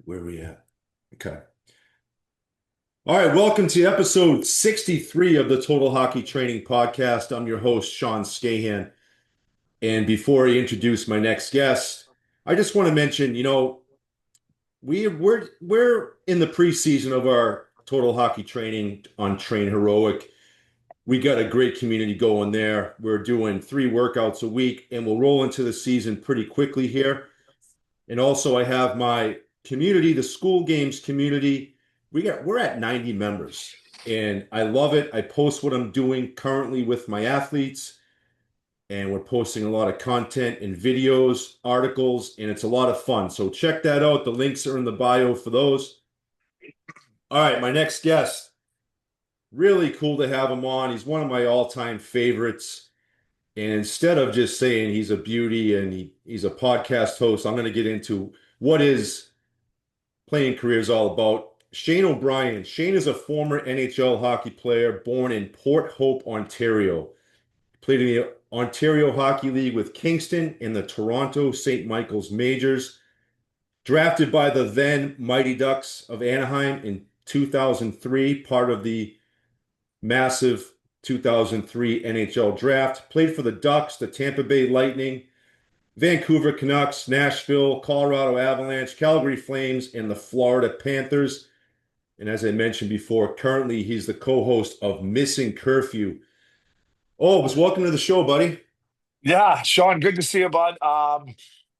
Where are we at? Okay. All right. Welcome to episode 63 of the Total Hockey Training Podcast. I'm your host, Sean Scahan. And before I introduce my next guest, I just want to mention, we're in the preseason of our Total Hockey Training on Train Heroic. We got a great community going there. We're doing 3 workouts a week, and we'll roll into the season pretty quickly here. And also, I have my community, the school games community. We're at 90 members, and I love it. I post what I'm doing currently with my athletes, and we're posting a lot of content and videos, articles, and it's a lot of fun. So check that out. The links are in the bio for those. All right, my next guest. Really cool to have him on. He's one of my all-time favorites. And instead of just saying he's a beauty and he's a podcast host, I'm going to get into what his playing career is all about. Shane O'Brien. Shane is a former NHL hockey player born in Port Hope, Ontario. Played in the Ontario Hockey League with Kingston and the Toronto St. Michael's Majors. Drafted by the then Mighty Ducks of Anaheim in 2003, part of the massive 2003 NHL draft. Played for the Ducks, the Tampa Bay Lightning, Vancouver Canucks, Nashville, Colorado Avalanche, Calgary Flames, and the Florida Panthers. And as I mentioned before, currently he's the co-host of Missing Curfew. Oh, welcome to the show, buddy. Yeah, Sean, good to see you, bud.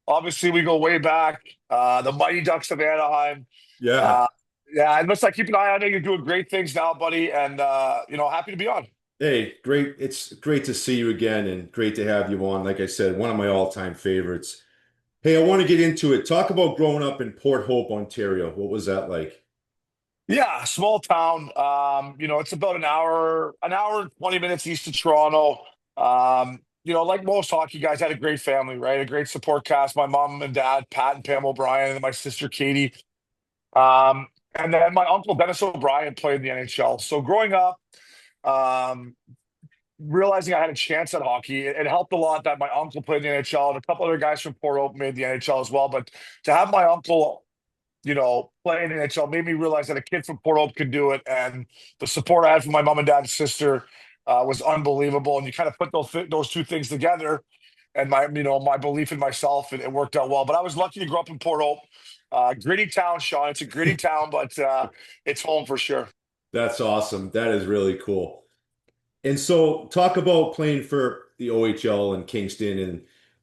Obviously, we go way back. The Mighty Ducks of Anaheim. Yeah. Uh, yeah, it looks like keep an eye on you. You're doing great things now, buddy, and happy to be on. Hey, great. It's great to see you again and great to have you on. Like I said, one of my all-time favorites. Hey, I want to get into it. Talk about growing up in Port Hope, Ontario. What was that like? Yeah, small town. It's about an hour and 20 minutes east of Toronto. Like most hockey guys, I had a great family, right? A great support cast. My mom and dad, Pat and Pam O'Brien, and then my sister Katie. And then my uncle Dennis O'Brien played in the NHL. So growing up, um, realizing I had a chance at hockey, it helped a lot that my uncle played in the NHL and a couple other guys from Port Hope made the NHL as well. But to have my uncle, play in the NHL made me realize that a kid from Port Hope could do it. And the support I had from my mom and dad and sister was unbelievable. And you kind of put those two things together, and my belief in myself, it worked out well. But I was lucky to grow up in Port Hope. Gritty town, Sean. It's a gritty town, but it's home for sure. That's awesome. That is really cool. And so, talk about playing for the OHL in Kingston,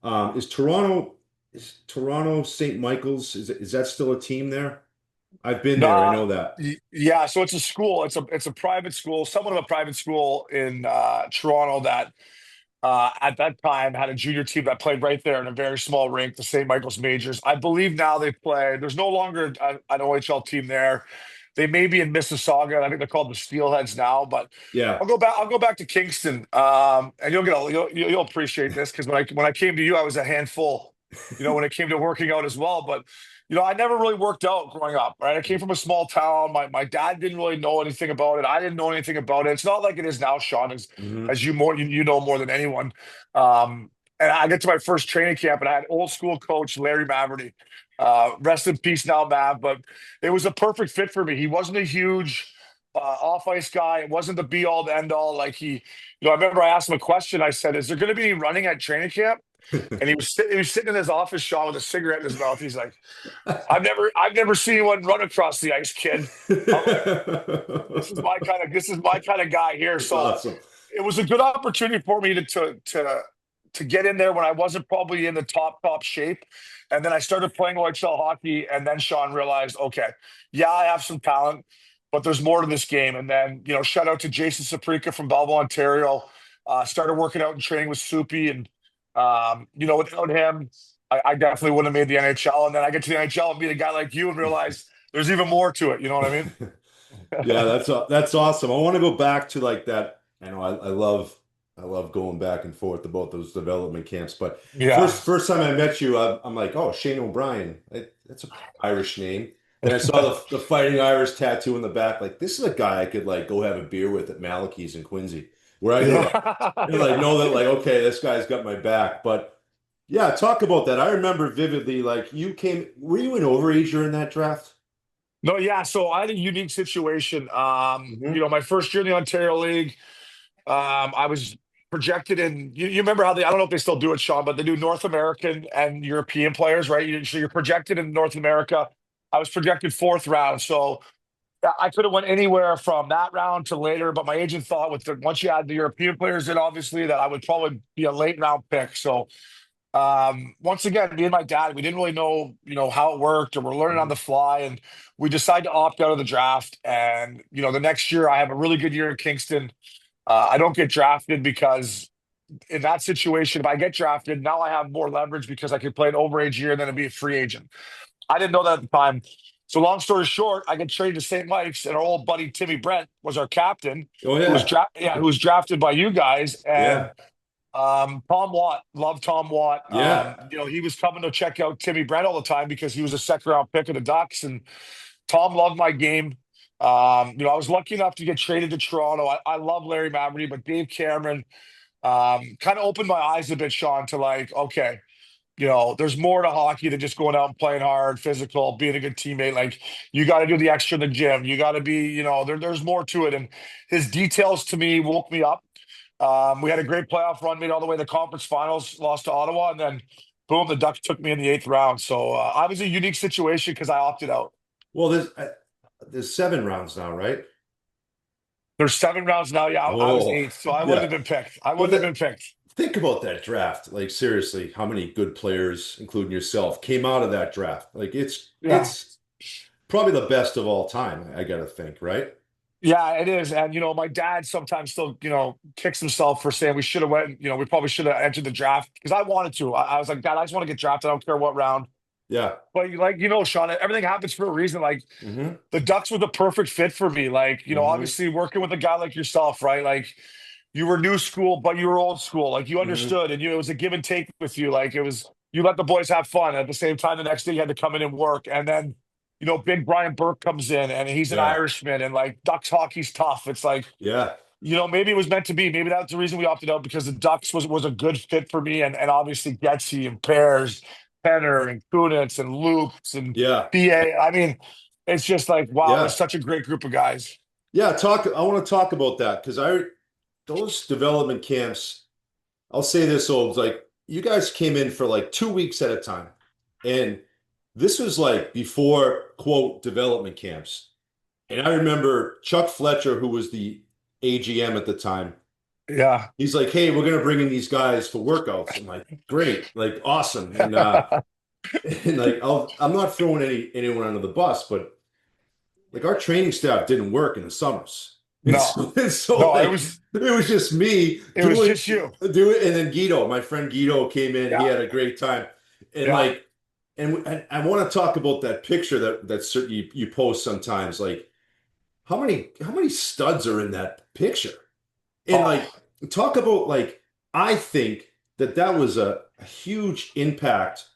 and is Toronto St. Michael's is that still a team there? I've been there. I Nah, know that. yeah. So it's a school. It's a private school, somewhat of a private school in Toronto that at that time had a junior team that played right there in a very small rink, the St. Michael's Majors. I believe now they play. There's no longer an OHL team there. They may be in Mississauga, and I think they're called the Steelheads now. But Yeah. I'll go back. I'll go back to Kingston, and you'll appreciate this because when I came to you, I was a handful. When it came to working out as well. But I never really worked out growing up. Right, I came from a small town. My dad didn't really know anything about it. I didn't know anything about it. It's not like it is now, Sean, as Hmm. as you know more than anyone. And I get to my first training camp, and I had old school coach Larry Maverty. Rest in peace now, Mav. But it was a perfect fit for me. He wasn't a huge off ice guy. It wasn't the be all to end all. Like I remember I asked him a question. I said, "Is there going to be any running at training camp?" And he was sitting in his office, Sean, with a cigarette in his mouth. He's like, "I've never seen anyone run across the ice, kid." I'm like, this is my kind of guy here. That's So awesome. it was a good opportunity for me to get in there when I wasn't probably in the top shape. And then I started playing OHL hockey, and then Sean realized, okay, yeah, I have some talent, but there's more to this game. And then, shout out to Jason Saprika from Belleville, Ontario. Started working out and training with Soupy, and without him, I definitely wouldn't have made the NHL. And then I get to the NHL and meet a guy like you and realize there's even more to it. You know what I mean? Yeah, that's awesome. I want to go back to like that. I know I love going back and forth about those development camps. But Yeah. first time I met you, I'm like, oh, Shane O'Brien. That's an Irish name. Then I saw the Fighting Irish tattoo in the back. Like, this is a guy I could like go have a beer with at Malachy's in Quincy, where I Yeah. know that like, okay, this guy's got my back. But Yeah, talk about that. I remember vividly, like were you an overager in that draft? No, yeah. So I had a unique situation. Hmm. My first year in the Ontario League, I was projected in. You remember how I don't know if they still do it, Sean, but they do North American and European players, right? So you're projected in North America. I was projected fourth round, so yeah, I could have went anywhere from that round to later. But my agent thought once you add the European players in, obviously that I would probably be a late round pick. So once again, me and my dad, we didn't really know, how it worked, or we're learning on Hmm. the fly, and we decided to opt out of the draft. And the next year, I have a really good year in Kingston. I don't get drafted because in that situation, if I get drafted, now I have more leverage because I could play an overage year and then be a free agent. I didn't know that at the time. So long story short, I get traded to St. Mike's, and our old buddy Timmy Brent was our captain, Oh yeah. who was drafted by you guys, and Yeah. Tom Watt, love Tom Watt. Yeah. He was coming to check out Timmy Brent all the time because he was a second round pick of the Ducks, and Tom loved my game. I was lucky enough to get traded to Toronto. I love Larry Maverty, but Dave Cameron kind of opened my eyes a bit, Sean, to like, okay, there's more to hockey than just going out and playing hard, physical, being a good teammate. Like you got to do the extra in the gym. You got to be, there's more to it. And his details to me woke me up. We had a great playoff run, made all the way to the conference finals, lost to Ottawa, and then boom, the Ducks took me in the eighth round. So I was a unique situation because I opted out. Well, there's 7 rounds now, right? There's 7 rounds now. Yeah, I was Oh, eighth, so I wouldn't yeah. have been picked. I But wouldn't have been picked. think about that draft. Like seriously, how many good players, including yourself, came out of that draft? Like Yeah. it's probably the best of all time, I gotta think, right? Yeah, it is. And my dad sometimes still, kicks himself for saying we should have went, we probably should have entered the draft because I wanted to. I was like, Dad, I just want to get drafted. I don't care what round. Yeah. But like, Sean, everything happens for a reason. Like Hmm. the Ducks were the perfect fit for me. Like, Hmm. obviously working with a guy like yourself, right? Like you were new school, but you were old school. Like you Hmm. understood and it was a give and take with you. Like it was you let the boys have fun. At the same time, the next day you had to come in and work. And then, big Brian Burke comes in and he's an Yeah. Irishman and like Ducks hockey's tough. It's like, Yeah. maybe it was meant to be. Maybe that's the reason we opted out because the Ducks was a good fit for me, and obviously Getsy and Pears, Penner and Kunitz and Loops and Yeah. BA. I mean, it's just like wow, it was Yeah. such a great group of guys. Yeah. I want to talk about that because those development camps, I'll say this, Olds, like you guys came in for like 2 weeks at a time. And this was like before, quote, development camps. And I remember Chuck Fletcher, who was the AGM at the time, Yeah. he's like, hey, we're gonna bring in these guys for workouts. I'm like, great, like awesome. And and like I'm not throwing anyone under the bus, but like our training staff didn't work in the summers. And No, so no, like it was just me it was just you. do it, and then Guido, my friend Guido came in, he Yeah, had a great time. And yeah. like and I want to talk about that picture you post sometimes. Like how many studs are in that picture? And like Oh, talk about like I think that was a huge impact.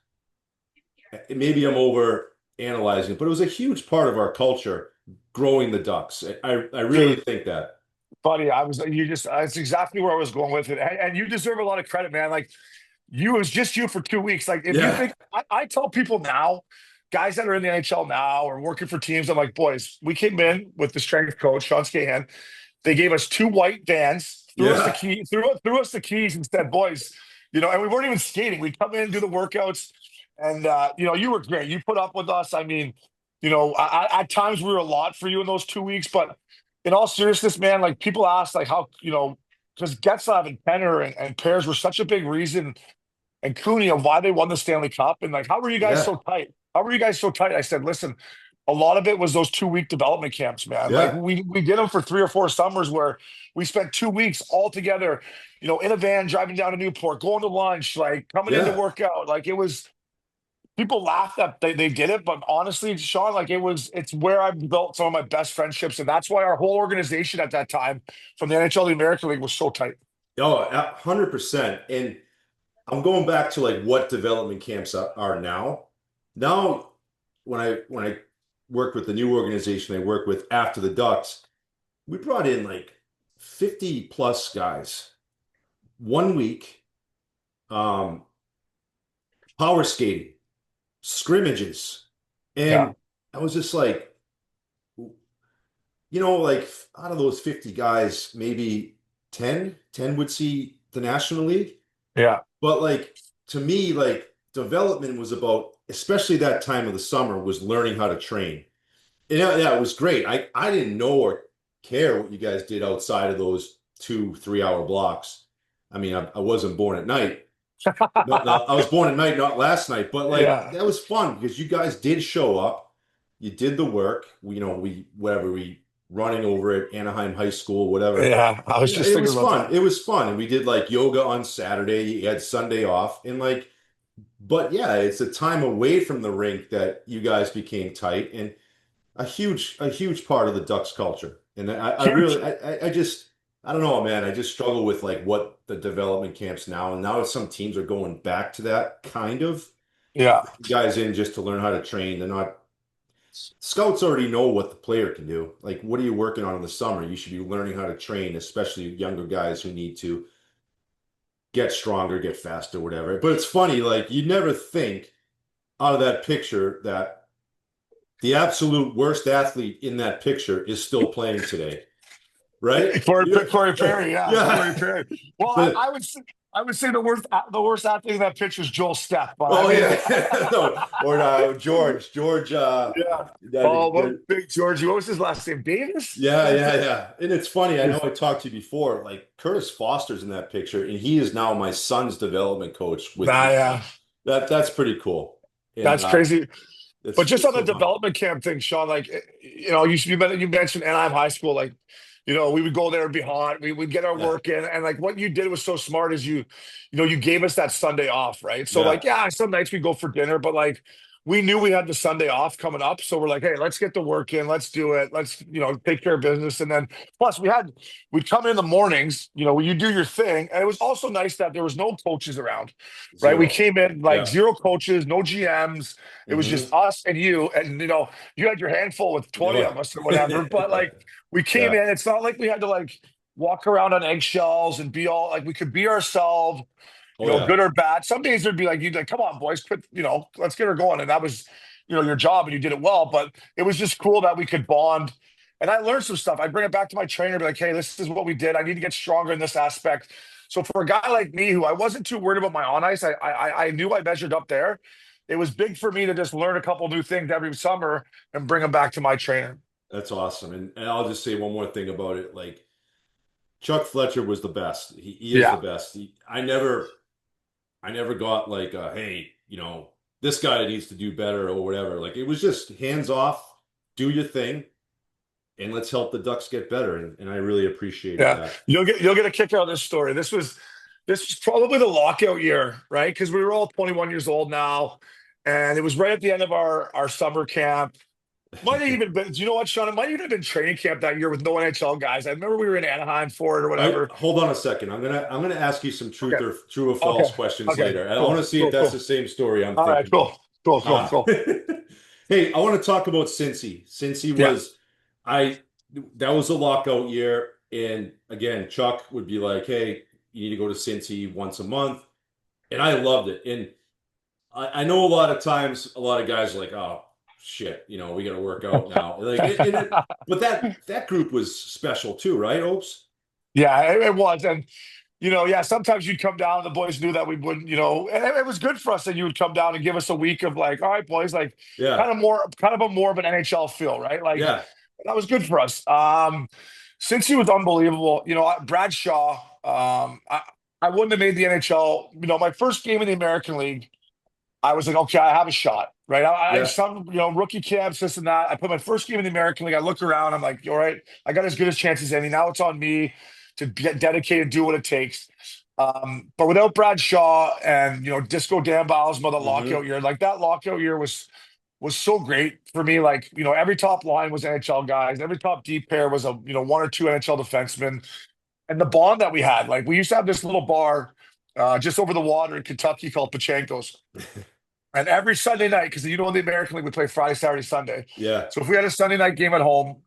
Maybe I'm over analyzing it, but it was a huge part of our culture growing the Ducks. I really dude. think that. Buddy, that's exactly where I was going with it. And you deserve a lot of credit, man. Like, it was just you for 2 weeks. Like, if you Yeah. think, I tell people now, guys that are in the NHL now or working for teams, I'm like, boys, we came in with the strength coach, Sean Scahan. They gave us two white vans, Yeah. threw us the keys and said, boys, and we weren't even skating. We'd come in and do the workouts. And, you were great. You put up with us. I mean, at times we were a lot for you in those 2 weeks, but in all seriousness, man, like people ask, like how because Getzlav and Penner and Pears were such a big reason, and Cooney of why they won the Stanley Cup, and like how were you guys Yeah. so tight? How were you guys so tight? I said, listen, a lot of it was those 2 week development camps, man. Like Yeah. we did them for 3 or 4 summers where we spent 2 weeks all together, in a van driving down to Newport, going to lunch, like coming in to Yeah. work out. Like it was people laugh that they did it, but honestly, Sean, like it's where I built some of my best friendships, and that's why our whole organization at that time, from the NHL to the American League, was so tight. Oh, 100%. And I'm going back to like what development camps are now. Now, when I worked with the new organization I work with after the Ducks, we brought in like 50 plus guys 1 week. Um, power skating, scrimmages. Yeah. And I was just like, like out of those 50 guys, maybe 10 would see the National League. Yeah. But like to me, like development was about, especially that time of the summer, was learning how to train. And yeah, it was great. I didn't know or care what you guys did outside of those 2 3 hour blocks. I mean, I wasn't born at night. No, no, I was born at night, not last night. But like Yeah. that was fun because you guys did show up. You did the work. We running over at Anaheim High School, whatever. Yeah. I was Yeah, just it thinking was about fun. that. It was fun. And we did like yoga on Saturday. You had Sunday off. And like, but yeah, it's a time away from the rink that you guys became tight and a huge part of the Ducks culture. And I Huge. really, I just, I don't know, man. I just struggle with like what the development camps now. And now some teams are going back to that kind of Yeah. guys in just to learn how to train. They're not, scouts already know what the player can do. Like, what are you working on in the summer? You should be learning how to train, especially younger guys who need to get stronger, get faster, whatever. But it's funny, like you never think out of that picture that the absolute worst athlete in that picture is still playing today, right? Corey Perry, yeah, Yeah. Corey Perry. Well, But I would say the worst athlete in that picture is Joel Stepp, but I oh mean, yeah, no, or George. yeah. Oh, That, what big Georgie? What was his last name? Davis? yeah, Last yeah, name? yeah. And it's funny. I know I talked to you before. Like Curtis Foster's in that picture, and he is now my son's development coach with Nah, me. yeah, That's pretty cool, and that's crazy. But just it's on the so fun. development camp thing, Sean, like you mentioned Anaheim High School, like we would go there and be hot. We would get our Yeah, work in, and like what you did was so smart is you gave us that Sunday off, right? So yeah. like, yeah, some nights we go for dinner, but like we knew we had the Sunday off coming up, so we're like, hey, let's get the work in, let's do it, let's take care of business, and then plus we'd come in the mornings, when you do your thing, and it was also nice that there was no coaches around, right? We Zero. came in like Yeah. zero coaches, no GMs. It was just Hmm. us and you, and you had your handful with 20 Yeah. of us or whatever. But like we came Yeah. in, it's not like we had to like walk around on eggshells and be all like we could be ourselves, Oh yeah. good or bad. Some days there'd be like you'd like, come on, boys, quit, let's get her going. And that was, your job and you did it well. But it was just cool that we could bond. And I learned some stuff. I'd bring it back to my trainer, be like, hey, this is what we did. I need to get stronger in this aspect. So for a guy like me who I wasn't too worried about my on ice, I knew I measured up there. It was big for me to just learn a couple new things every summer and bring them back to my trainer. That's awesome. And I'll just say one more thing about it. Like Chuck Fletcher was the best. He is the Yeah. best. I never got like, hey, this guy needs to do better or whatever. Like it was just hands off, do your thing, and let's help the Ducks get better. And I really appreciated Yeah, that. you'll get a kick out of this story. This was probably the lockout year, right? Because we were all 21 years old now, and it was right at the end of our summer camp. Might have even been. Do you know what, Sean? It might even have been training camp that year with no NHL guys. I remember we were in Anaheim for it or I whatever. hold on a second. I'm gonna ask you some Okay, true or okay, false questions okay. later. And I want to Cool, see if cool, that's the cool. same story I'm All right, thinking. cool, cool, cool, Uh, cool. hey, I want to talk about Cincy. Cincy Yeah, was I that was a lockout year, and again, Chuck would be like, "Hey, you need to go to Cincy once a month," and I loved it. And I know a lot of times, a lot of guys are like, "Oh shit, we got to work out now." But that group was special too, right, Opes? yeah, it was, and yeah, sometimes you'd come down, the boys knew that we wouldn't, and it was good for us that you would come down and give us a week of like, all right, boys, like Yeah, kind of a more of an NHL feel, right? Like yeah. that was good for us. Since he was unbelievable, Brad Shaw, I wouldn't have made the NHL. My first game in the American League, I was like, okay, I have a shot, right? I Yeah. some, rookie camps, this and that. I put my first game in the American League. I look around, I'm like, all right, I got as good as chances as any. Now it's on me to get dedicated, do what it takes. But without Brad Shaw and Disco Dan Bylsma, the Hmm. lockout year, like that lockout year was so great for me. Like, every top line was NHL guys, every top deep pair was a one or two NHL defensemen. And the bond that we had, like we used to have this little bar just over the water in Kentucky called Pachenko's. And every Sunday night, because in the American League we play Friday, Saturday, Sunday. Yeah. So if we had a Sunday night game at home,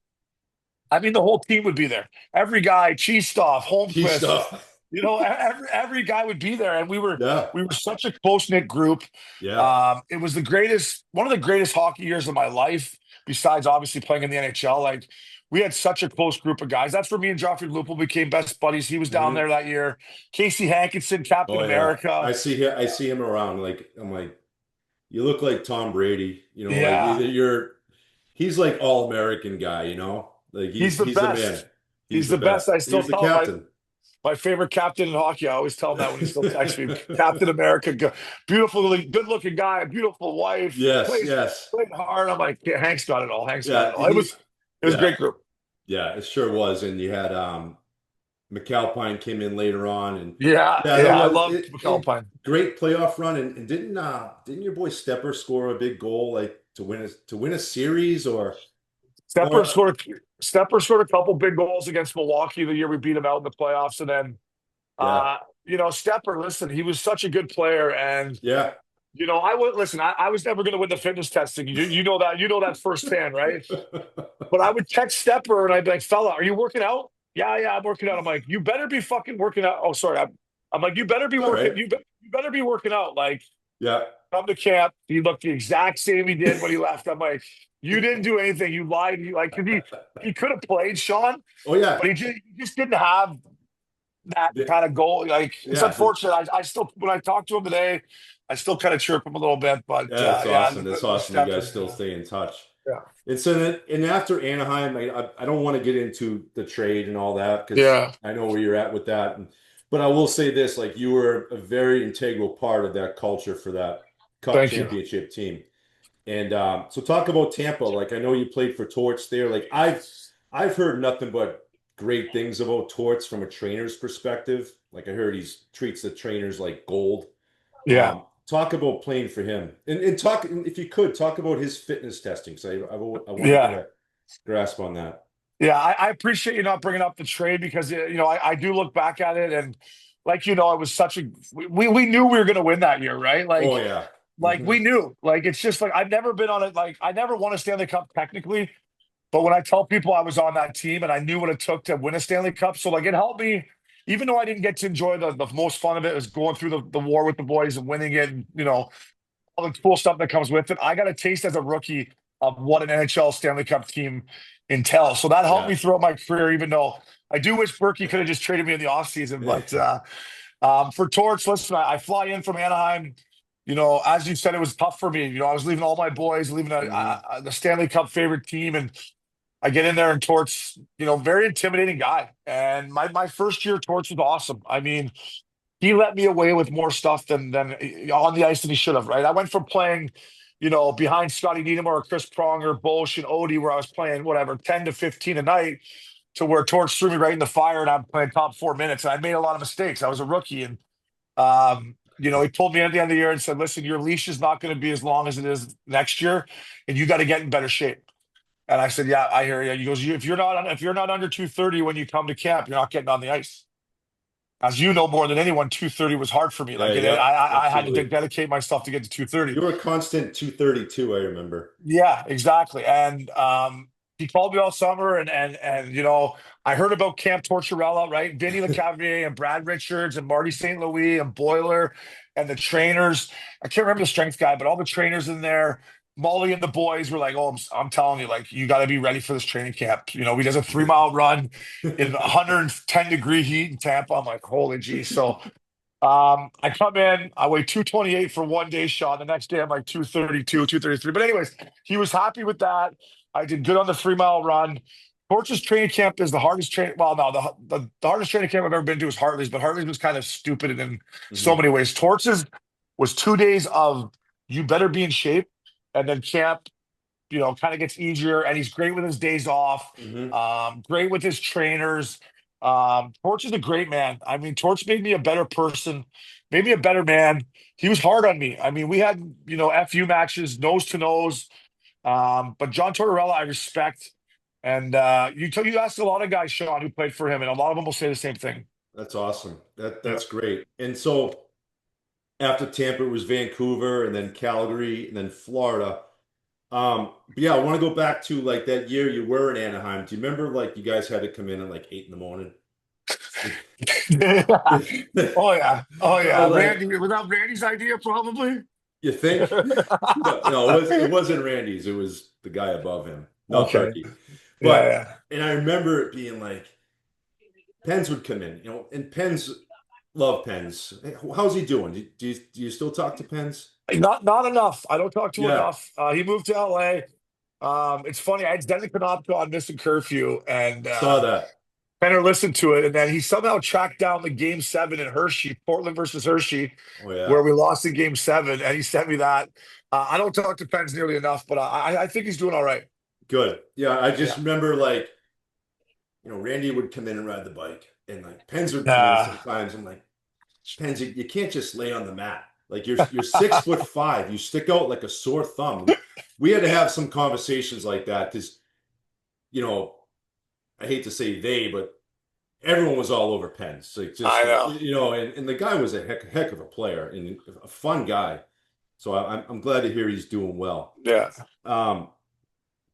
I mean the whole team would be there. Every guy, Cheese Stuff, Key Holmquist, stuff. every guy would be there, and we were Yeah, we were such a close knit group. yeah. It was one of the greatest hockey years of my life, besides obviously playing in the NHL. Like we had such a close group of guys. That's where me and Joffrey Lupul became best buddies. He was down Hmm. there that year. Casey Hankinson, Captain Oh yeah. America. I see him around. Like I'm like, you look like Tom Brady. Like Yeah, he's like all American guy. Like he's the he's the man. best. He's He's the the best. best. I He still was the tell him captain. my favorite captain in hockey. I always tell him that when he still texts me. Captain America, beautiful, good looking guy, beautiful wife, Yes, plays yes. played hard. I'm like, yeah, Hank's got it all. Hank's got it Yeah, all. It was a yeah, great group. yeah, it sure was. And you had McAlpine came in later on, and Yeah, yeah, that yeah, I was love it McAlpine. great playoff run. And didn't your boy Stepper score a big goal like to win a series Stepper or scored Stepper scored a couple big goals against Milwaukee the year we beat them out in the playoffs, and then yeah, Stepper. Listen, he was such a good player, and yeah. I would listen. I was never going to win the fitness testing. You know that firsthand, right? But I would text Stepper and I'd be like, fella, are you working out? Yeah, yeah, I'm working out. I'm like, you better be fucking working out. Oh, sorry. I'm like, you better be All working. right. You better be working out. Like, Yeah. come to camp. He looked the exact same he did when he left. I'm like, you didn't do anything. You lied. Cause he could have played Sean, Oh yeah. but he just didn't have that Yeah. kind of goal. Like, it's Yeah. unfortunate. I still, when I talk to him today, I still kind of chirp him a little bit. But Yeah, it's yeah, awesome. It's the awesome you guys Stepper. still stay in touch. Yeah. And so and after Anaheim, I don't want to get into the trade and all that because Yeah. I know where you're at with that. But I will say this, like you were a very integral part of that culture for that Cup Thank you. championship team. And so talk about Tampa. Like I know you played for Torts there. Like I've heard nothing but great things about Torts from a trainer's perspective. Like I heard he treats the trainers like gold. Yeah. Talk about playing for him, and talk if you could talk about his fitness testing. So I want to get Yeah. a grasp on that. Yeah, I appreciate you not bringing up the trade because I do look back at it and like it was such a we knew we were going to win that year, right? Oh yeah. Like Hmm. we knew. Like it's just like I've never been on it. Like I never won a Stanley Cup technically, but when I tell people I was on that team and I knew what it took to win a Stanley Cup, so like it helped me. Even though I didn't get to enjoy the most fun of it was going through the war with the boys and winning it, and all the cool stuff that comes with it. I got a taste as a rookie of what an NHL Stanley Cup team entails. So that helped me Yeah. throughout my career, even though I do wish Berkey could have just traded me in the offseason. But for Torch, listen, I fly in from Anaheim. As you said, it was tough for me. I was leaving all my boys, leaving Hmm. the Stanley Cup favorite team, and I get in there and Torch, very intimidating guy. And my first year, Torch was awesome. I mean, he let me away with more stuff than on the ice than he should have. Right, I went from playing, behind Scotty Niedermayer or Chris Pronger, Bosch, and Odie, where I was playing whatever 10 to 15 a night, to where Torch threw me right in the fire, and I'm playing top 4 minutes, and I made a lot of mistakes. I was a rookie, and he told me at the end of the year and said, "Listen, your leash is not going to be as long as it is next year, and you got to get in better shape." And I said, "Yeah, I hear you." He goes, if you're not under 230 when you come to camp, you're not getting on the ice." As you know more than anyone, 230 was hard for me. Yeah. Like Yep. I had to Absolutely. dedicate myself to get to 230. You were a constant 232. I remember. Yeah, exactly. And he called me all summer, and I heard about Camp Tortorella, right? Vinny LeCavalier and Brad Richards and Marty St. Louis and Boiler and the trainers. I can't remember the strength guy, but all the trainers in there. Molly and the boys were like, "Oh, I'm telling you, like, you got to be ready for this training camp." He does a 3 mile run in 110-degree heat in Tampa. I'm like, "Holy geez!" So I come in, I weigh 228 for one day shot. The next day I'm like 232, 233. But anyways, he was happy with that. I did good on the 3 mile run. Torch's training camp is the hardest training. Well, no, the hardest training camp I've ever been to is Hartley's, but Hartley's was kind of stupid in so Hmm. many ways. Torch's was 2 days of you better be in shape, and then camp kind of gets easier, and he's great with his days off. Hmm. Great with his trainers. Torch is a great man. I mean, Torch made me a better person, made me a better man. He was hard on me. I mean, we had FU matches, nose to nose. But John Tortorella, I respect. And you asked a lot of guys, Sean, who played for him, and a lot of them will say the same thing. That's awesome. Yeah. That's great. And so after Tampa, it was Vancouver, and then Calgary, and then Florida. But yeah, I want to go back to like that year you were in Anaheim. Do you remember like you guys had to come in at like 8 in the morning? Oh yeah, oh No, yeah. like Randy, without Randy's idea, probably. you think? No, no, it wasn't Randy's. It was the guy above him, Mel Okay. Turkey. Yeah, But yeah. and I remember it being like Pens would come in, and Pens love Pens. Hey, how's he doing? Do you still talk to Pens? Not enough. I don't talk to Yeah, enough. He moved to LA. It's funny. I had Denny Konopka on Missing Curfew, and saw that. Penner listened to it, and then he somehow tracked down the Game Seven in Hershey, Portland versus Hershey, Oh yeah, where we lost in Game Seven, and he sent me that. I don't talk to Pens nearly enough, but I think he's doing all right. good. Yeah, I just Yeah. remember like Randy would come in and ride the bike, and like Pens would come in Uh, sometimes. I'm like, Pens, you can't just lay on the mat. Like you're 6'5". You stick out like a sore thumb. We had to have some conversations like that because you know I hate to say they, but everyone was all over Pens. Like I just know. and the guy was a heck of a player and a fun guy. So I'm glad to hear he's doing well. Yeah. Um,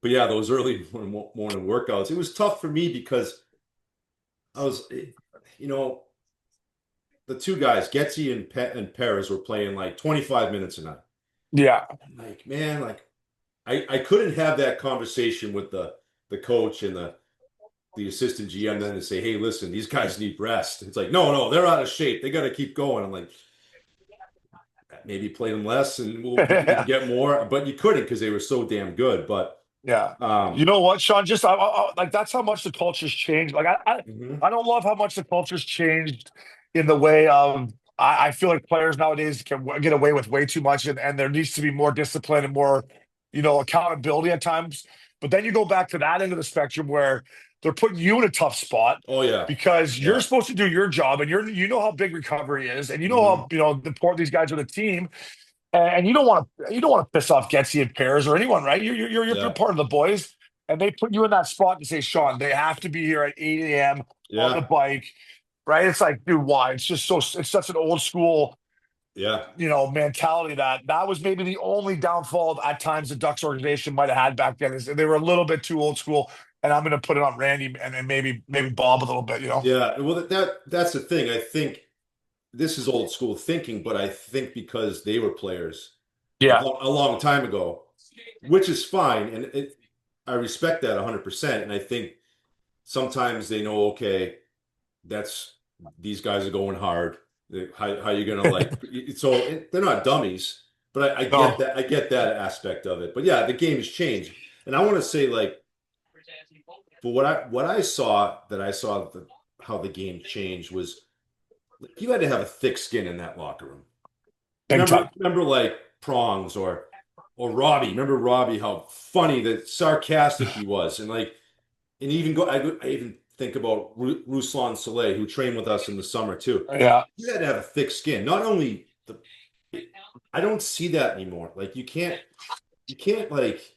but yeah, those early morning workouts, it was tough for me because I was, the two guys, Getzey and Perez, were playing like 25 minutes a night. Yeah. Like, man, like I couldn't have that conversation with the coach and the assistant GM then to say, hey, listen, these guys need rest. It's like, no, they're out of shape. They got to keep going. I'm like, maybe play them less and we can get more, but you couldn't because they were so damn good. But Yeah. um, You know what, Sean? Just like that's how much the culture's changed. Like mhm. I don't love how much the culture's changed in the way of I feel like players nowadays can get away with way too much, and there needs to be more discipline and more, accountability at times. But then you go back to that end of the spectrum where they're putting you in a tough spot Oh yeah, because you're yeah, supposed to do your job, and you know how big recovery is, and you know hmm how important these guys are to the team. And you don't want to piss off Getzey and Pears or anyone, right? You're yeah, part of the boys, and they put you in that spot to say, Sean, they have to be here at 8 a.m. on the yeah, bike, right? It's like, dude, why? It's such an old school, yeah. mentality that was maybe the only downfall at times the Ducks organization might have had back then is they were a little bit too old school. And I'm going to put it on Randy and maybe Bob a little bit. Yeah, well, that's the thing. I think this is old school thinking, but I think because they were players Yeah. a long time ago, which is fine, and I respect that 100%. And I think sometimes they know, okay, that's these guys are going hard. How you gonna like? So they're not dummies, but I get No. that. I get that aspect of it. But yeah, the game has changed, and I want to say like, but what I saw how the game changed was you had to have a thick skin in that locker room. Big time. Remember like Prongs or Robbie. Remember Robbie? How funny that sarcastic he was, and like, and even I even think about Ruslan Saleh, who trained with us in the summer too. Yeah. You had to have a thick skin. Not only I don't see that anymore. Like you can't like.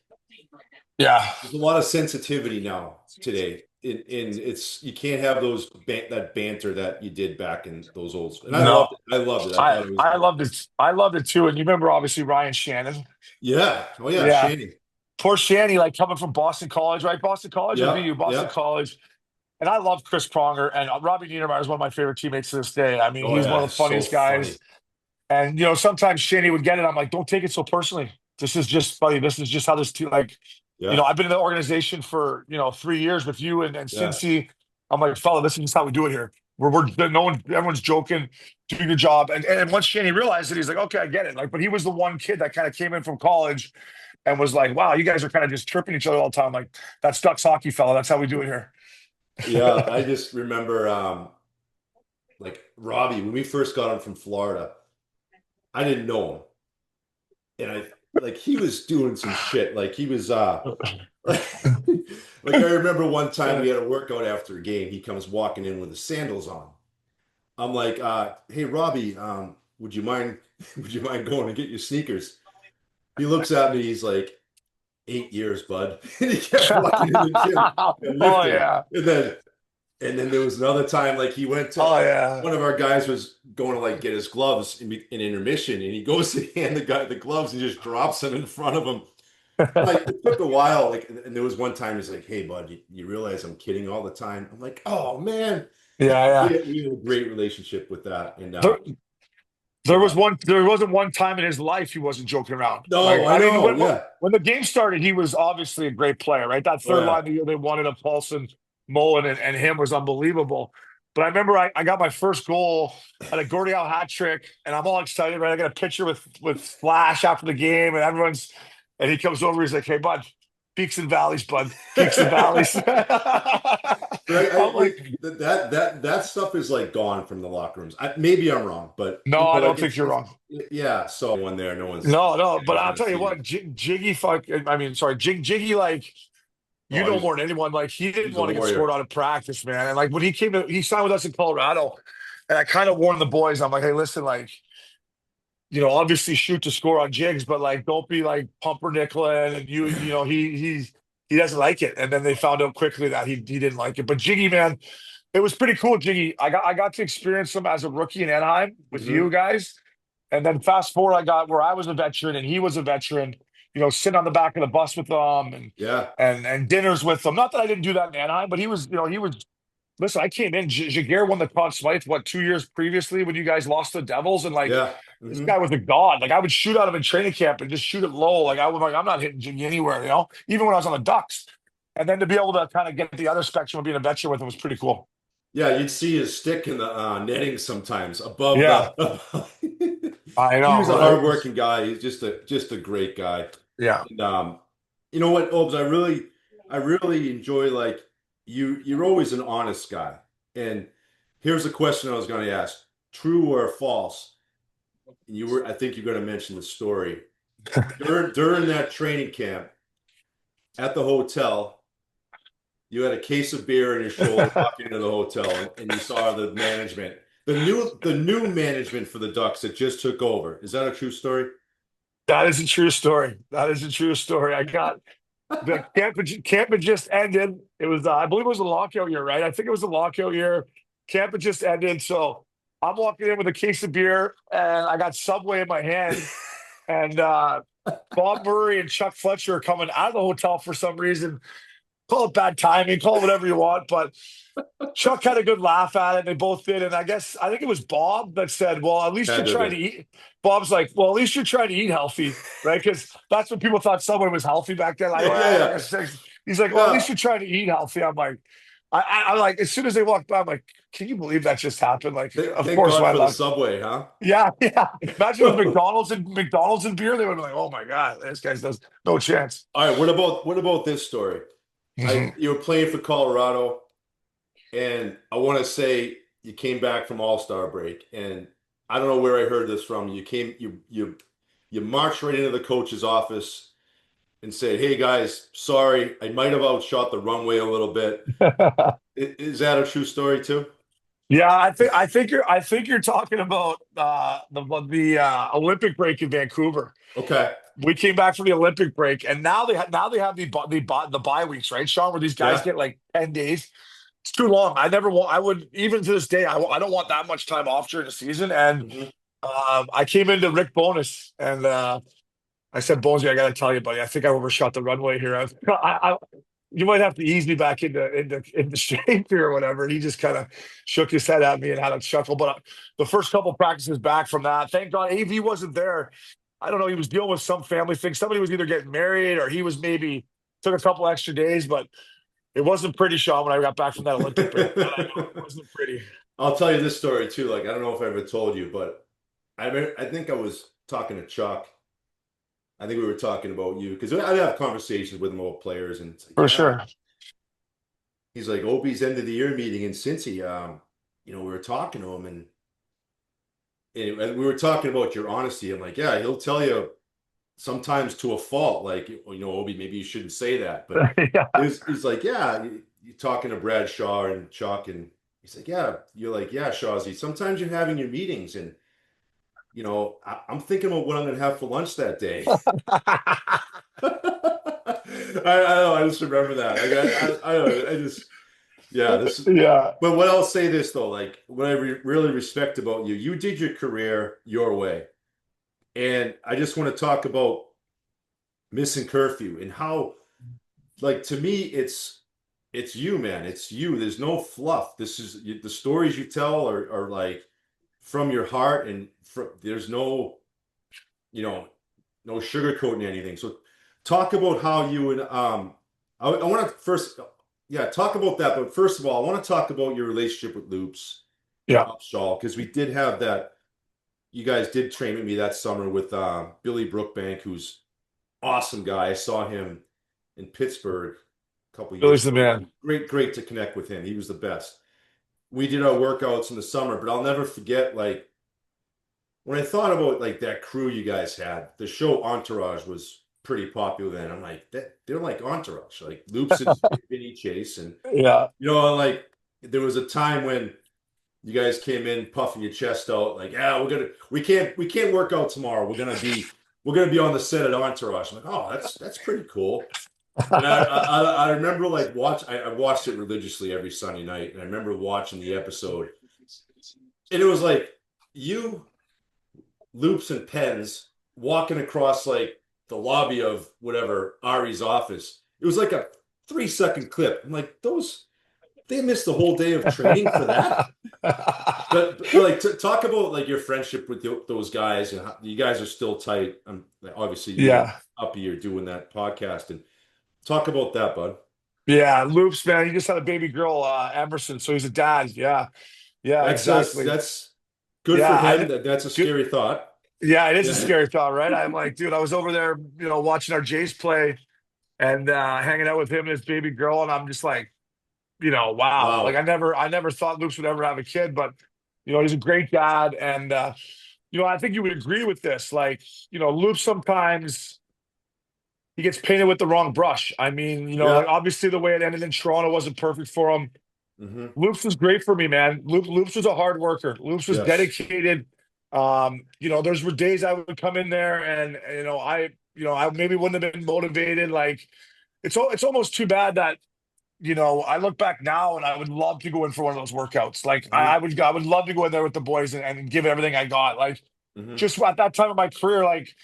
Yeah. There's a lot of sensitivity now today. In it's you can't have that banter that you did back in those old school. And I No. loved it. I loved it. I I thought it was I great. loved it. I loved it too. And you remember obviously Ryan Shannon. Yeah. Oh yeah, Yeah. Shanny. Poor Shanny, like coming from Boston College, right? Boston College or Yeah. BU? Boston Yeah. College. And I love Chris Pronger and Robbie Niedermeyer is one of my favorite teammates to this day. I mean, Oh he's one yeah. of the So funniest guys. funny. And sometimes Shanny would get it. I'm like, don't take it so personally. This is just buddy. This is just how this team like, Yeah. I've been in the organization for 3 years with you and Yeah. Cincy. I'm like, fella, this is just how we do it here. We're no one, everyone's joking, doing your job. And once Shanny realized it, he's like, okay, I get it. Like, but he was the one kid that kind of came in from college and was like, wow, you guys are kind of just tripping each other all the time. Like, that's Ducks hockey, fella. That's how we do it here. Yeah. I just remember like Robbie, when we first got him from Florida, I didn't know him. And I like he was doing some shit. Like he was like I remember one time we had a workout after a game. He comes walking in with his sandals on. I'm like, hey Robbie, would you mind would you mind going and get your sneakers? He looks at me, he's like, 8 years, bud. And he kept walking in the gym and Oh lifting. yeah. And then there was another time, like he went to Oh yeah. one of our guys was going to like get his gloves in intermission, and he goes to hand the guy the gloves and just drops them in front of him. Like it took a while, like, and there was one time he's like, "Hey, bud, you realize I'm kidding all the time?" I'm like, "Oh man!" Yeah, We have a great relationship with that. And yeah. go ahead. There wasn't one time in his life he wasn't joking around. Like, No, I I mean, know. Yeah. when the game started, he was obviously a great player, right? That Oh third yeah. line the year they wanted a Paulson, Mullen, and him was unbelievable. But I remember I got my first goal at a Gordie Howe hat trick, and I'm all excited, right? I got a picture with Flash after the game, and and he comes over, he's like, "Hey, bud, peaks and valleys, bud, peaks and valleys." But I'm like, that stuff is like gone from the locker rooms. Maybe I'm wrong, but "No, I don't like think you're it's wrong." yeah. So one there, no one's No, but anyone's I'll gonna tell you see. what, Jiggy fuck. I mean, sorry, Jiggy. Like you Oh, know more than anyone. Like he didn't he's a want to get scored warrior. out of practice, man. And like when he signed with us in Colorado, and I kind of warned the boys. I'm like, hey, listen, like obviously shoot to score on jigs, but like don't be like pumpernickeling. And he doesn't like it. And then they found out quickly that he didn't like it. But Jiggy, man, it was pretty cool. Jiggy, I got to experience him as a rookie in Anaheim with Hmm. you guys. And then fast forward, I got where I was a veteran and he was a veteran, sitting on the back of the bus with them Yeah, and dinners with them. Not that I didn't do that in Anaheim, but he was. Listen, I came in. Jaguar won the Conn Smythe, what, 2 years previously when you guys lost the Devils, and like yeah. this Hmm. guy was a god. Like I would shoot out of him in training camp and just shoot it low. Like I was like, I'm not hitting Jiggy anywhere, even when I was on the Ducks. And then to be able to kind of get the other spectrum of being a veteran with him was pretty cool. Yeah, you'd see his stick in the netting sometimes above Yeah, the. I He know, was a right? hardworking guy. He's just a great guy. Yeah, And you know what, Obes, I really enjoy like you're always an honest guy. And here's a question I was going to ask. True or false? I think you're going to mention the story. During that training camp at the hotel, you had a case of beer in your shoulder walking into the hotel and you saw the management. The new management for the Ducks that just took over. Is that a true story? that is a true story. That is a true story. I got the camp had just ended. It was, I believe it was a lockout year, right? I think it was a lockout year. Camp had just ended, so I'm walking in with a case of beer, and I got Subway in my hand, and Bob Murray and Chuck Fletcher are coming out of the hotel for some reason. Call it bad timing, call it whatever you want, but Chuck had a good laugh at it. They both did. And I think it was Bob that said, well, at least you're trying to Candid. eat. Bob's like, well, at least you're trying to eat healthy, right? Because that's when people thought someone was healthy back then. Like, Yeah, yeah, well, like yeah. a six. He's like, well, at least Yeah. you're trying to eat healthy. I'm like, I'm like, as soon as they walked by, I'm like, can you believe that just happened? Like, of Thank course, God my for the luck. Subway, huh? Yeah, yeah. Imagine it was McDonald's and beer. They would be like, oh my God, this guy's does no chance. All right, what about this story? I Mhm. You were playing for Colorado, and I want to say you came back from All-Star break, and I don't know where I heard this from. You marched right into the coach's office and said, "Hey guys, sorry, I might have outshot the runway a little bit." Is that a true story too? Yeah, I think you're talking about the Olympic break in Vancouver. Okay. We came back from the Olympic break, and now they have the bye weeks, right, Sean, where these guys Yeah. get like 10 days. It's too long. I never want. I would even to this day. I don't want that much time off during the season. And Hmm. I came into Rick Bonus, and I said, Bonesy, I got to tell you, buddy, I think I overshot the runway here. You might have to ease me back into shape here or whatever. And he just kind of shook his head at me and had a chuckle. But the first couple practices back from that, thank God AV wasn't there. I don't know. He was dealing with some family thing. Somebody was either getting married or he was maybe took a couple extra days, but it wasn't pretty, Sean, when I got back from that Olympic break. That I know it wasn't pretty. I'll tell you this story too. Like I don't know if I ever told you, but I think I was talking to Chuck. I think we were talking about you because I'd have conversations with him about players, and it's like, For yeah, sure. he's like Opie's end of the year meeting in Cincy. We were talking to him, and we were talking about your honesty. I'm like, yeah, he'll tell you sometimes to a fault, like, Obi, maybe you shouldn't say that, but Yeah. he's like, yeah, you're talking to Brad Shaw and Chuck, and he's like, yeah, you're like, yeah, Shawzy, sometimes you're having your meetings, and I'm thinking about what I'm gonna have for lunch that day. I don't know. I just remember that. Like, I don't know. I just, yeah, this. Yeah. But what I'll say this though, like what I really respect about you, you did your career your way, and I just want to talk about missing curfew and how, like, to me, it's you, man. It's you. There's no fluff. This is the stories you tell are like from your heart, and there's no, you know, no sugarcoating anything. So talk about how you and I want to first, yeah, talk about that. But first of all, I want to talk about your relationship with Loops and Yeah. Upshaw, because we did have that. You guys did train with me that summer with Billy Brookbank, who's awesome guy. I saw him in Pittsburgh a couple years Billy's the ago. man. Great to connect with him. He was the best. We did our workouts in the summer, but I'll never forget like when I thought about like that crew you guys had. The show Entourage was pretty popular then. I'm like, they're like Entourage, like Loops and Vinny Chase, and Yeah. like there was a time when you guys came in puffing your chest out, like, yeah, we can't work out tomorrow. We're gonna be on the set at Entourage. I'm like, oh, that's pretty cool. And I remember like I watched it religiously every Sunday night, and I remember watching the episode, and it was like you, Loops and Pens walking across like the lobby of whatever Ari's office. It was like a 3 second clip. I'm like, they missed the whole day of training for that. But like talk about like your friendship with those guys, and how, you guys are still tight. Obviously you and Yeah. Uppy are doing that podcast, and talk about that, bud. Yeah. Loops, man. He just had a baby girl, Emerson. So he's a dad. Yeah. Yeah, exactly. That's good for Yeah. him. That's a Dude, scary thought. yeah, it is a Yeah. scary thought, right? I'm like, dude, I was over there, watching our Jays play and hanging out with him and his baby girl. And I'm just like, wow. Like Wow. I never thought Loops would ever have a kid, but he's a great dad. And I think you would agree with this. Like, Loops sometimes he gets painted with the wrong brush. I mean, like Yeah. obviously the way it ended in Toronto wasn't perfect for him. Hmm. Loops was great for me, man. Loops was a hard worker. Loops was Yes. dedicated. There's were days I would come in there and I maybe wouldn't have been motivated. Like it's almost too bad that I look back now and I would love to go in for one of those workouts. Like Hmm. I would love to go in there with the boys and give everything I got. Like Hmm. just at that time of my career, like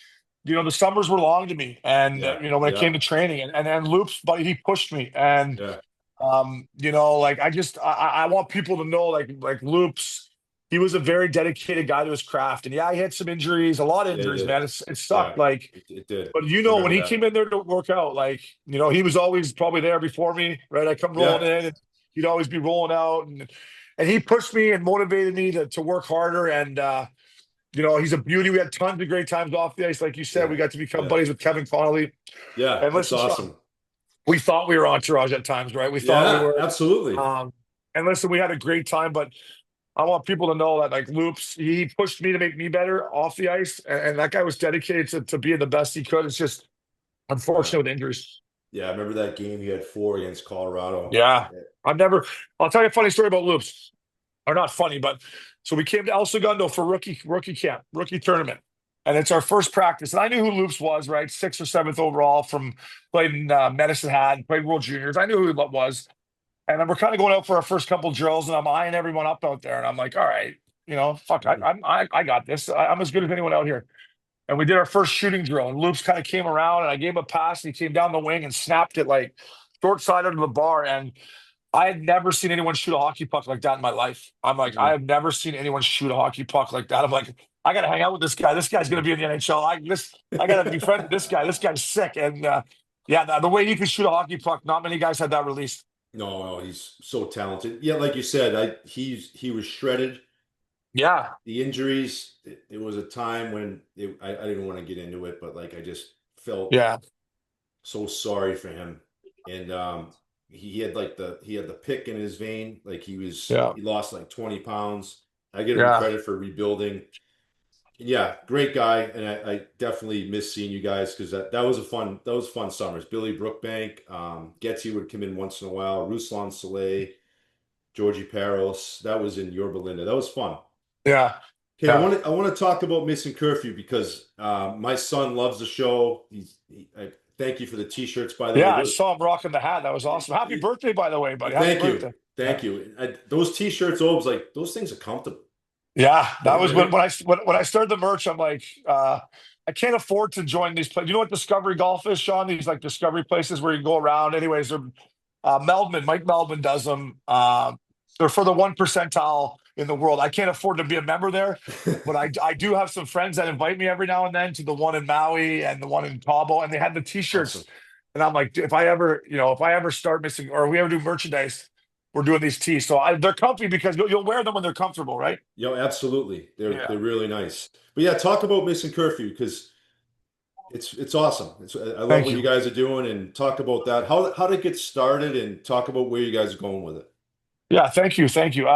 the summers were long to me, and Yeah. when it Yeah. came to training and Loops, but he pushed me and. Yeah. Like I want people to know like Loops, he was a very dedicated guy to his craft. And yeah, he had some injuries, a lot of Yeah. He injuries, did. man. It Yeah. sucked. Like, It did. but I when remember he that. came in there to work out, like, he was always probably there before me, right? I come Yeah. rolling in and he'd always be rolling out and he pushed me and motivated me to work harder. And he's a beauty. We had tons of great times off the ice. Like you said, Yeah. we got to become Yeah. buddies with Kevin Connolly. Yeah. And That's listen, Sean, awesome. we thought we were entourage at times, right? We thought we Yeah. were. Absolutely. Um, and listen, we had a great time, but I want people to know that like Loops, he pushed me to make me better off the ice, and that guy was dedicated to being the best he could. It's just Yeah. unfortunate with injuries. Yeah. I remember that game he had four against Colorado. Yeah, I've never. I'll tell you a funny story about Loops, or not funny, but so we came to El Segundo for rookie camp, rookie tournament, and it's our first practice. And I knew who Loops was, right? Sixth or seventh overall from played in Medicine Hat, played World Juniors. I knew who he was. And then we're kind of going out for our first couple drills, and I'm eyeing everyone up out there. And I'm like, all right, fuck, Mhm. I got this. I'm as good as anyone out here. And we did our first shooting drill, and Loops kind of came around, and I gave him a pass, and he came down the wing and snapped it like short side under the bar. And I had never seen anyone shoot a hockey puck like that in my life. I'm like, I Mhm. have never seen anyone shoot a hockey puck like that. I'm like, I got to hang out with this guy. This guy's going to be in the NHL. I got to be friends with this guy. This guy's sick. And yeah, the way he could shoot a hockey puck, not many guys had that release. No, he's so talented. Yeah, like you said, he was shredded. Yeah, The injuries, it was a time when I didn't want to get into it, but like I just felt yeah, so sorry for him. And he had like he had the pick in his vein, like yeah, he lost like 20 pounds. I give him yeah, credit for rebuilding. And yeah, great guy, and I definitely miss seeing you guys because that was fun summers. Billy Brookbank, Getty would come in once in a while. Ruslan Saleh, Georgie Peros. That was in Yorba Linda. That was fun. yeah, Okay, yeah, I want to talk about Missing Curfew because my son loves the show. Thank you for the t-shirts, by the way. yeah. I saw him rocking the hat. That was awesome. Happy birthday, by the way, buddy. Happy Thank you, birthday. Yeah, thank you. Those t-shirts, Obes, like those things are comfortable. yeah. That was Right? when I started the merch. I'm like, I can't afford to join these places. You know what Discovery Golf is, Sean? These like Discovery places where you go around. Anyways, they're Mike Meldman does them. They're for the 1 percentile in the world. I can't afford to be a member there, but I do have some friends that invite me every now and then to the one in Maui and the one in Cabo, and they had the Awesome. T-shirts. And I'm like, if I ever start missing, or we ever do merchandise, we're doing these tees. So they're comfy because you'll wear them when they're comfortable, right? Yo, absolutely. They're Yeah. really nice. But yeah, talk about missing curfew because it's awesome. I love Thank what you you. guys are doing and talk about that. How to get started and talk about where you guys are going with it. Yeah, thank you, thank you.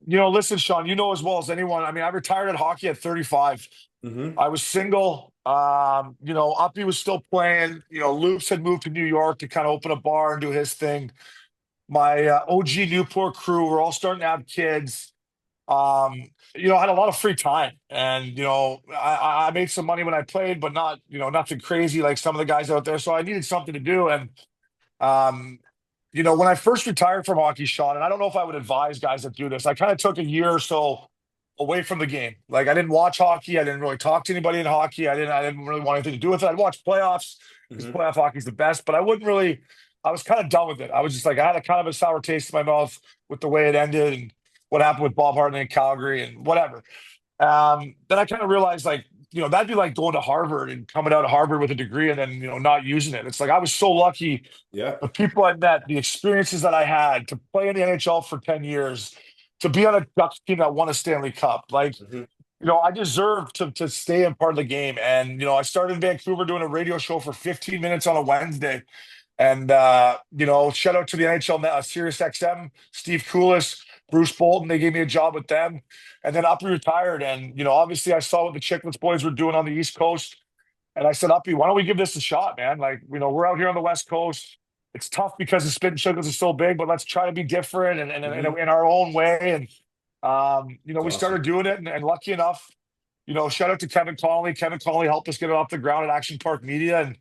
Listen, Sean, you know as well as anyone. I mean, I retired at hockey at 35. Hmm. I was single. Uppy was still playing. Loops had moved to New York to kind of open a bar and do his thing. My OG Newport crew were all starting to have kids. I had a lot of free time, and I made some money when I played, but not nothing crazy like some of the guys out there. So I needed something to do, and um, when I first retired from hockey, Sean, and I don't know if I would advise guys that do this, I kind of took a year or so away from the game. Like I didn't watch hockey. I didn't really talk to anybody in hockey. I didn't really want anything to do with it. I'd watch playoffs because Hmm. playoff hockey is the best, but I wouldn't really, I was kind of done with it. I was just like, I had a kind of a sour taste in my mouth with the way it ended and what happened with Bob Hartley in Calgary and whatever. Then I kind of realized like, that'd be like going to Harvard and coming out of Harvard with a degree and then, not using it. It's like I was so lucky, Yeah. the people I met, the experiences that I had to play in the NHL for 10 years, to be on a Ducks team that won a Stanley Cup. Like, Hmm. I deserve to stay in part of the game. And, I started in Vancouver doing a radio show for 15 minutes on a Wednesday. And shout out to the NHL Sirius XM, Steve Koulis, Bruce Bolton. They gave me a job with them. And then Uppy retired. And, obviously I saw what the Chicklets boys were doing on the East Coast. And I said, Uppy, why don't we give this a shot, man? Like, we're out here on the West Coast. It's tough because the Spit and Chicklets are so big, but let's try to be different and Hmm. in our own way. And It's we awesome. started doing it, and lucky enough, shout out to Kevin Connolly. Kevin Connolly helped us get it off the ground at Action Park Media, and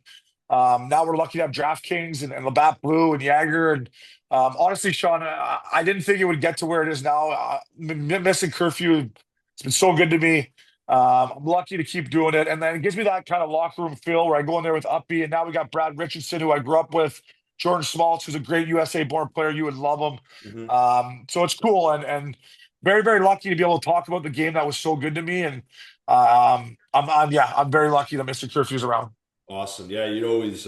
now we're lucky to have DraftKings and Labatt Blue and Jagger. And honestly, Sean, I didn't think it would get to where it is now. Missing curfew, it's been so good to me. I'm lucky to keep doing it, and then it gives me that kind of locker room feel where I go in there with Uppy, and now we got Brad Richardson, who I grew up with, Jordan Smoltz, who's a great USA-born player. You would love him. Hmm. So it's cool, and very, very lucky to be able to talk about the game that was so good to me. And I'm very lucky that Mr. Curfew's around. Awesome. Yeah, you'd always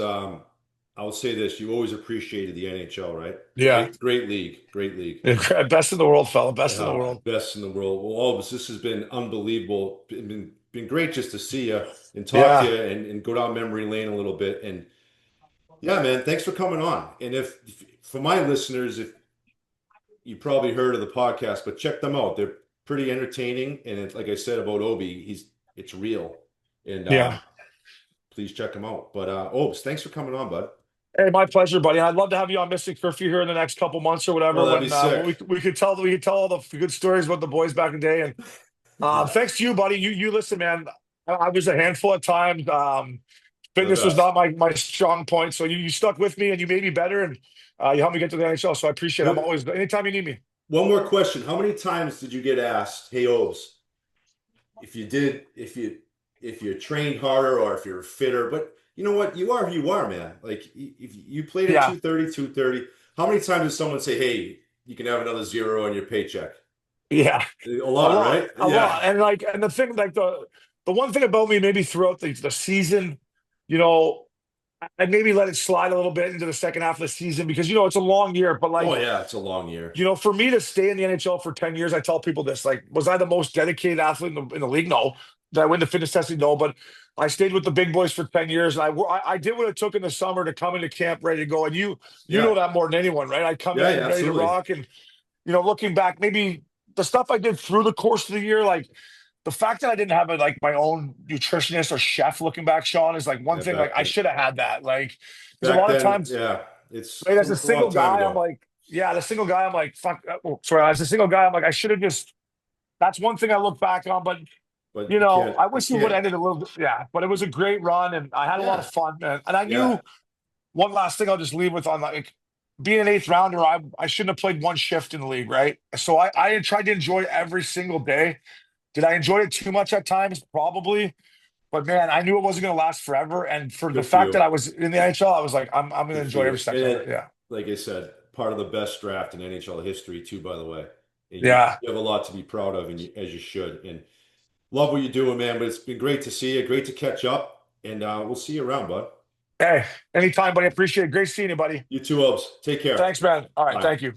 I would say this, you always appreciated the NHL, right? Yeah. Great league. Great league. Best in the world, fella. Best in the Yeah, world. best in the world. Well, all of us, this has been unbelievable. Been great just to see you and talk to Yeah. you and go down memory lane a little bit. And yeah, man, thanks for coming on. And if for my listeners, if you probably heard of the podcast, but check them out. They're pretty entertaining. And like I said about Obi, it's real. And Yeah. please check them out. But Obes, thanks for coming on, bud. Hey, my pleasure, buddy. I'd love to have you on Mystic Curfew here in the next couple months or Oh, whatever. that'd be When sick. we could tell all the good stories about the boys back in the day. And Yeah, thanks to you, buddy. You listen, man. I was a handful at times. you're the Fitness was best. not my strong point, so you stuck with me and you made me better, and you helped me get to the NHL. So I appreciate it. I'm What, always anytime you need me. one more question. How many times did you get asked, "Hey, Obes, if you did, if you trained harder or if you're fitter, but you know what? Who you are, man. Like if you played at Yeah, 230, 230, how many times does someone say, "Hey, you can have another zero on your paycheck"? yeah, A a lot, lot, right? a Yeah. lot. And the thing, like the one thing about me, maybe throughout the season, you know, I maybe let it slide a little bit into the second half of the season because it's a long year. But Oh like, yeah, it's a long year. for me to stay in the NHL for 10 years, I tell people this, like, was I the most dedicated athlete in the league? No. Did I win the fitness testing? No. But I stayed with the big boys for 10 years. And I did what it took in the summer to come into camp ready to go. And you know Yeah. that more than anyone, right? I come Yeah, yeah, in ready to absolutely. rock. And, looking back, maybe the stuff I did through the course of the year, like the fact that I didn't have like my own nutritionist or chef looking back, Sean, is like one Yeah, thing, like I should have had that. Like, because a back lot of then, times, yeah, right, as a it's a long single time guy, I'm ago. like, yeah, the single guy, I'm like, fuck. Oh, sorry, as a single guy, I'm like, I should have just. That's one thing I look back on, but But you can't, I you wish it would can't. have ended a little bit. Yeah, but it was a great run, and I had a lot of Yeah, fun. And I yeah, knew one last thing I'll just leave with on like being an eighth rounder. I shouldn't have played one shift in the league, right? So I tried to enjoy every single day. Did I enjoy it too much at times? Probably. But man, I knew it wasn't going to last forever. And for the good for fact that you. I was in the NHL, I was like, I'm going to Good for enjoy every you. second of it. Yeah. like I said, part of the best draft in NHL history too, by the way. And Yeah. you have a lot to be proud of, and as you should. And love what you're doing, man. But it's been great to see you. Great to catch up. And we'll see you around, bud. Hey, anytime, buddy. Appreciate it. Great seeing you, buddy. You too, Obs. Take care. Thanks, man. All right. Bye. Thank you.